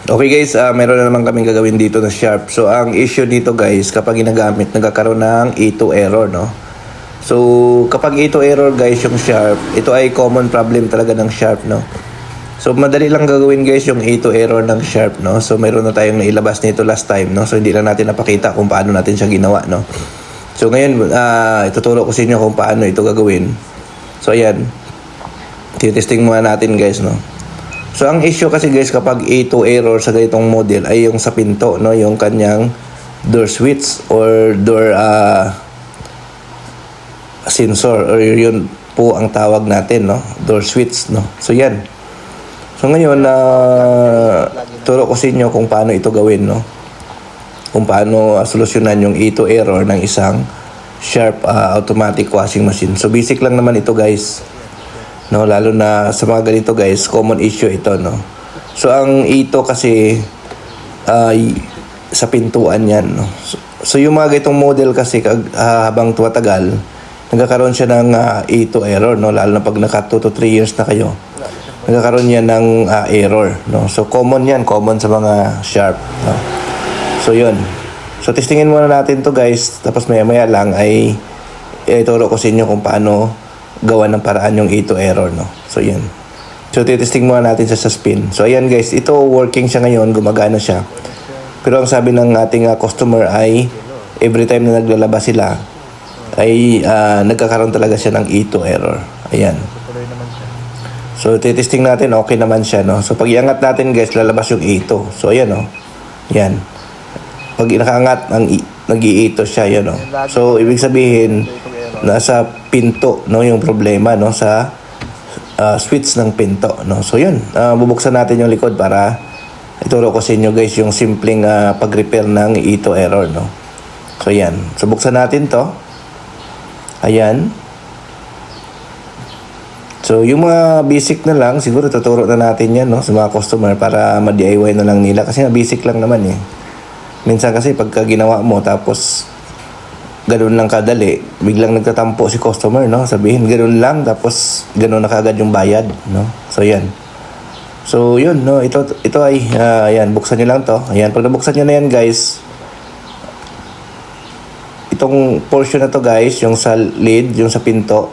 Okay guys, meron na naman kaming gagawin dito na sharp. So ang issue dito guys, kapag ginagamit, nagkakaroon ng A2 error, no? So kapag A2 error guys yung sharp, ito ay common problem talaga ng sharp, no? So madali lang gagawin guys yung A2 error ng sharp, no? So meron na tayong nailabas nito last time, no? So hindi lang natin napakita kung paano natin siya ginawa, no? So ngayon, ituturo ko sa inyo kung paano ito gagawin. So ayan, titesting muna natin guys, no? So ang issue kasi guys kapag A2 error sa ganitong model ay yung sa pinto, no, yung kanyang door switch or door sensor, or yun po ang tawag natin, no, door switch, no. So yan. So ngayon turo ko sa inyo kung paano ito gawin, no. Kung paano solusyonan yung A2 error ng isang Sharp automatic washing machine. So basic lang naman ito guys. No, lalo na sa mga ganito guys, common issue ito, no. So ang ito kasi sa pintuan yan, no. So yung mga ganitong model kasi habang tumatagal, nagkakaroon siya ng A2 error, no, lalo na pag naka 2 to 3 years na kayo. Nagkakaroon yan ng error, no. So common yan, common sa mga Sharp, no. So yun. So testingin muna natin to guys, tapos maya-maya lang ay ituro ko sa inyo kung paano gawa ng paraan yung A2 error, no. So yan. So titesting muna natin sa spin. So ayan guys, ito working siya ngayon, gumagana siya. Pero ang sabi ng ating customer ay every time na naglalabas sila ay nagkakaroon talaga siya ng A2 error. Ayan. So titesting natin, okay naman siya, no. So pag iangat natin guys, lalabas yung A2. So ayan, no. Yan. Pag nakaangat, nag-i-A2 siya, yun, no. So ibig sabihin nasa pinto, no, yung problema, no, sa switch ng pinto, no. So yun, bubuksan natin yung likod para ituro ko sa inyo guys yung simpleng pag-repair ng A2 error, no. So yan, so buksan natin to. Ayan. So yung mga basic na lang siguro tuturo na natin yan, no, sa mga customer para ma-DIY na lang nila kasi nga basic lang naman eh. Minsan kasi pagka ginawa mo tapos ganun lang kadali, biglang nagtatampo si customer, no? Sabihin ganun lang tapos ganun na kagad yung bayad, no? So yan. So yun, no, ito ay ayan, buksan niyo lang to. Ayan, pag nabuksan niyo na yan guys, itong portion na to guys, yung sa lid, yung sa pinto.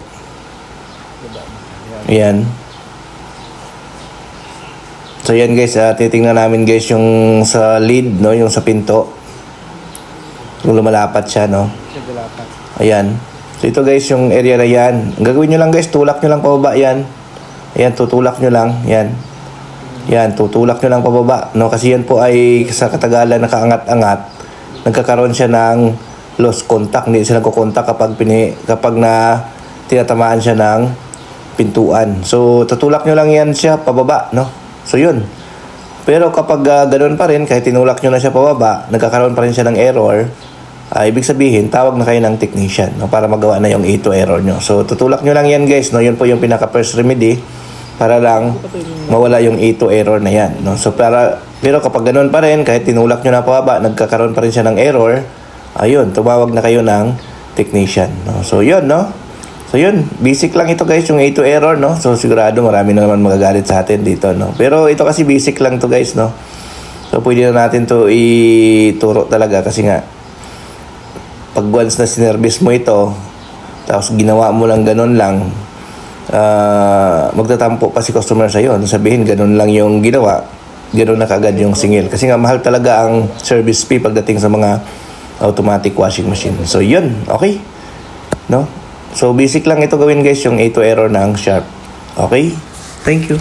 Ayan. So yan guys, titingnan namin guys yung sa lid, no, yung sa pinto. Kung lumalapat siya, no. Ayan. So ito guys, yung area na yan. Ang gagawin nyo lang guys, tulak nyo lang pababa yan. Ayan, tutulak nyo lang. Yan. Yan, tutulak nyo lang pababa. No? Kasi yan po ay sa katagalan nakaangat-angat. Nagkakaroon siya ng lost contact. Hindi siya nagkukontak kapag na tinatamaan siya ng pintuan. So tutulak nyo lang yan siya pababa, no? So yun. Pero kapag ganoon pa rin, kahit tinulak nyo na siya pababa, nagkakaroon pa rin siya ng error. Ibig sabihin, tawag na kayo ng technician, no, para magawa na yung A2 error nyo. So, tutulak nyo lang yan guys, no. Yun po yung pinaka-first remedy para lang mawala yung A2 error na yan, no. So, pero kapag ganun pa rin, kahit tinulak nyo na pababa, nagkakaroon pa rin siya ng error, ayun, tumawag na kayo ng technician, no. So, yun, no. So, yun, basic lang ito guys, yung A2 error, no. So, sigurado marami na naman magagalit sa atin dito, no. Pero ito kasi basic lang to guys, no. So, pwede na natin to ituro talaga kasi nga, pag once na sinervice mo ito, tapos ginawa mo lang ganun lang, magtatampo pa si customer sa'yo. Sabihin, ganun lang yung ginawa, ganun na kagad yung singil. Kasi nga, mahal talaga ang service fee pagdating sa mga automatic washing machine. So, yun. Okay? No? So, basic lang ito gawin guys, yung A2 error ng Sharp. Okay? Thank you.